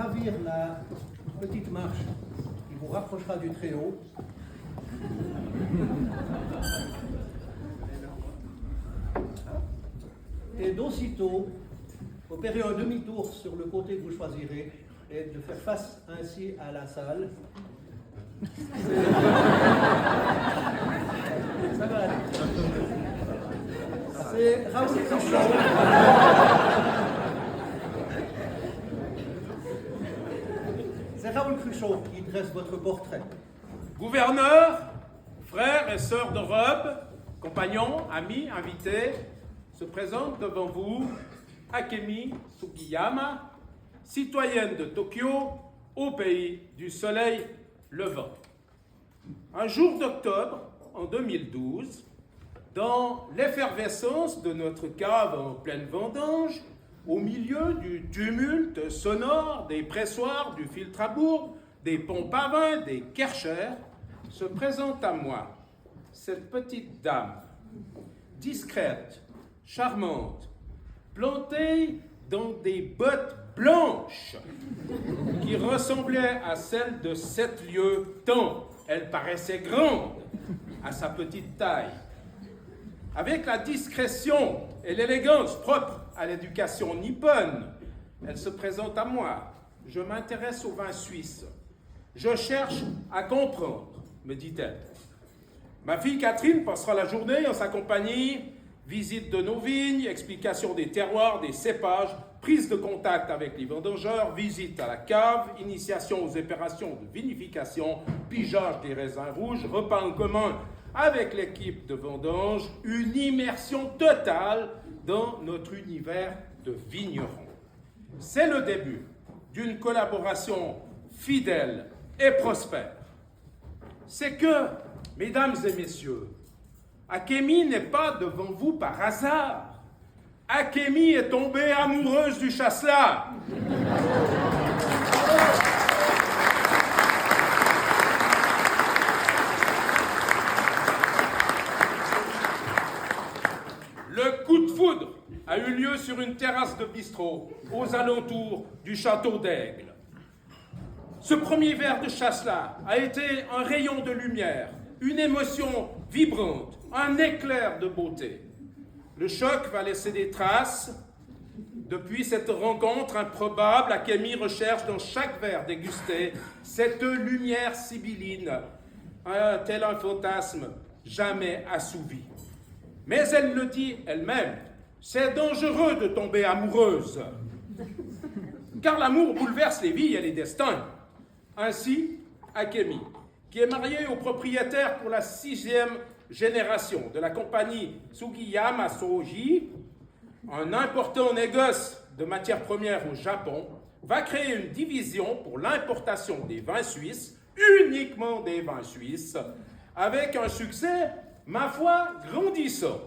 gravir la petite marche qui vous rapprochera du très haut. Et d'aussitôt, opérer un demi-tour sur le côté que vous choisirez et de faire face ainsi à la salle. Ça va aller. C'est Raoul Cruchot. C'est Raoul Cruchot qui dresse votre portrait. Gouverneur, frères et sœurs d'Europe, compagnons, amis, invités, se présente devant vous Akemi Sugiyama, citoyenne de Tokyo, au pays du soleil levant. Un jour d'octobre, en 2012, dans l'effervescence de notre cave en pleine vendange, au milieu du tumulte sonore des pressoirs, du filtre à bourbe, des pompes à vin, des kerchers, se présente à moi cette petite dame, discrète, charmante, plantée dans des bottes blanches qui ressemblaient à celles de 7 lieues tant elle paraissait grande à sa petite taille. Avec la discrétion et l'élégance propres à l'éducation nippone, elle se présente à moi. Je m'intéresse au vin suisse. Je cherche à comprendre, me dit-elle. Ma fille Catherine passera la journée en sa compagnie, visite de nos vignes, explication des terroirs, des cépages, prise de contact avec les vendangeurs, visite à la cave, initiation aux opérations de vinification, pigeage des raisins rouges, repas en commun avec l'équipe de vendange, une immersion totale dans notre univers de vignerons. C'est le début d'une collaboration fidèle et prospère. C'est que, mesdames et messieurs, Akemi n'est pas devant vous par hasard. Akemi est tombée amoureuse du chasselas. Le coup de foudre a eu lieu sur une terrasse de bistrot aux alentours du château d'Aigle. Ce premier verre de chasselas a été un rayon de lumière, une émotion vibrante, un éclair de beauté. Le choc va laisser des traces. Depuis cette rencontre improbable, Akemi recherche dans chaque verre dégusté cette lumière sibylline, tel un fantasme jamais assouvi. Mais elle le dit elle-même, c'est dangereux de tomber amoureuse, car l'amour bouleverse les vies et les destins. Ainsi, Akemi, qui est marié au propriétaire pour la 6e génération de la compagnie Sugiyama Soji, un important négoce de matières premières au Japon, va créer une division pour l'importation des vins suisses, uniquement des vins suisses, avec un succès, ma foi, grandissant.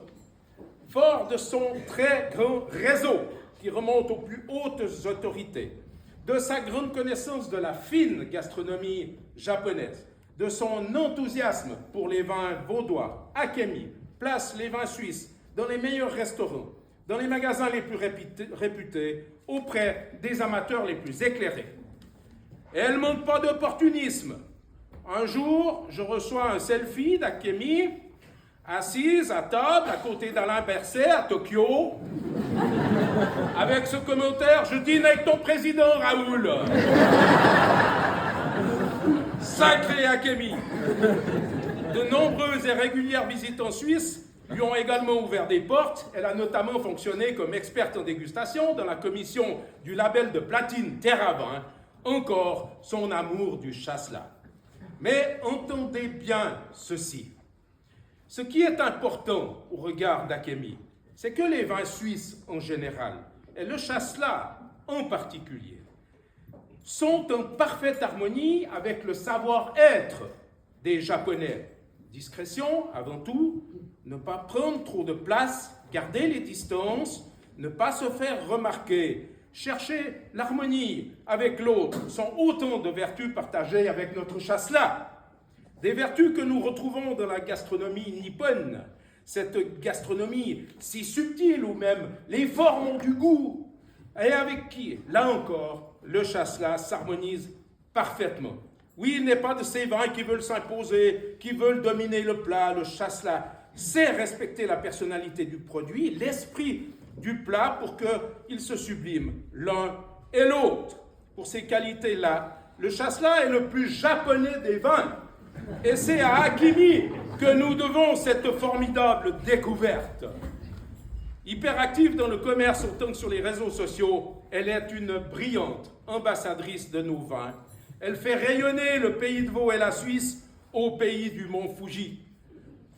Fort de son très grand réseau qui remonte aux plus hautes autorités, de sa grande connaissance de la fine gastronomie japonaise, de son enthousiasme pour les vins vaudois, Akemi place les vins suisses dans les meilleurs restaurants, dans les magasins les plus réputés, auprès des amateurs les plus éclairés. Et elle ne manque pas d'opportunisme. Un jour, je reçois un selfie d'Akemi, assise à table à côté d'Alain Berset à Tokyo, avec ce commentaire « Je dîne avec ton président, Raoul !» Sacré Akemi! De nombreuses et régulières visites en Suisse lui ont également ouvert des portes. Elle a notamment fonctionné comme experte en dégustation dans la commission du label de platine Terravin. Encore son amour du chasselas. Mais entendez bien ceci. Ce qui est important au regard d'Akemi, c'est que les vins suisses en général, et le chasselas en particulier, sont en parfaite harmonie avec le savoir-être des Japonais. Discrétion, avant tout, ne pas prendre trop de place, garder les distances, ne pas se faire remarquer, chercher l'harmonie avec l'autre sont autant de vertus partagées avec notre chasselas. Des vertus que nous retrouvons dans la gastronomie nippone, cette gastronomie si subtile où même les formes ont du goût, et avec qui, là encore, le chasselas s'harmonise parfaitement. Oui, il n'est pas de ces vins qui veulent s'imposer, qui veulent dominer le plat. Le chasselas sait respecter la personnalité du produit, l'esprit du plat pour qu'il se sublime l'un et l'autre. Pour ces qualités-là, le chasselas est le plus japonais des vins. Et c'est à Hakimi que nous devons cette formidable découverte. Hyperactive dans le commerce autant que sur les réseaux sociaux, elle est une brillante ambassadrice de nos vins. Elle fait rayonner le pays de Vaud et la Suisse au pays du mont Fuji.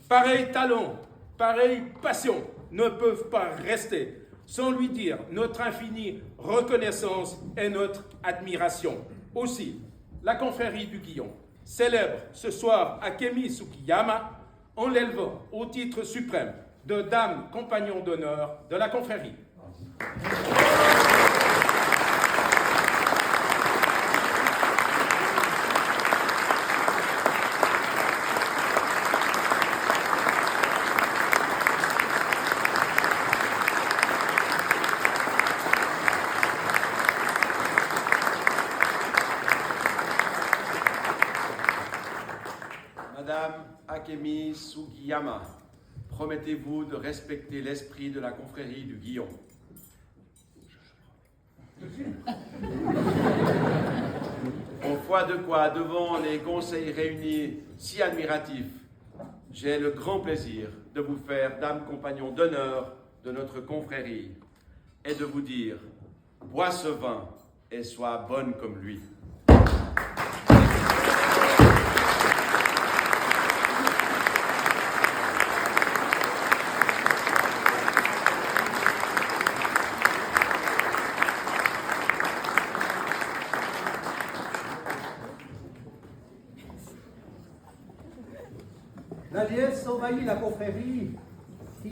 Pareil talent, pareille passion ne peuvent pas rester sans lui dire notre infinie reconnaissance et notre admiration. Aussi, la confrérie du Guillon célèbre ce soir Akemi Tsukiyama en l'élevant au titre suprême de Dame Compagnon d'honneur de la confrérie. Madame Akemi Sugiyama, promettez-vous de respecter l'esprit de la confrérie du Guillon? Au foi de quoi, devant les conseils réunis si admiratifs, j'ai le grand plaisir de vous faire dame compagnon d'honneur de notre confrérie et de vous dire: bois ce vin et sois bonne comme lui. La déesse envahit la confrérie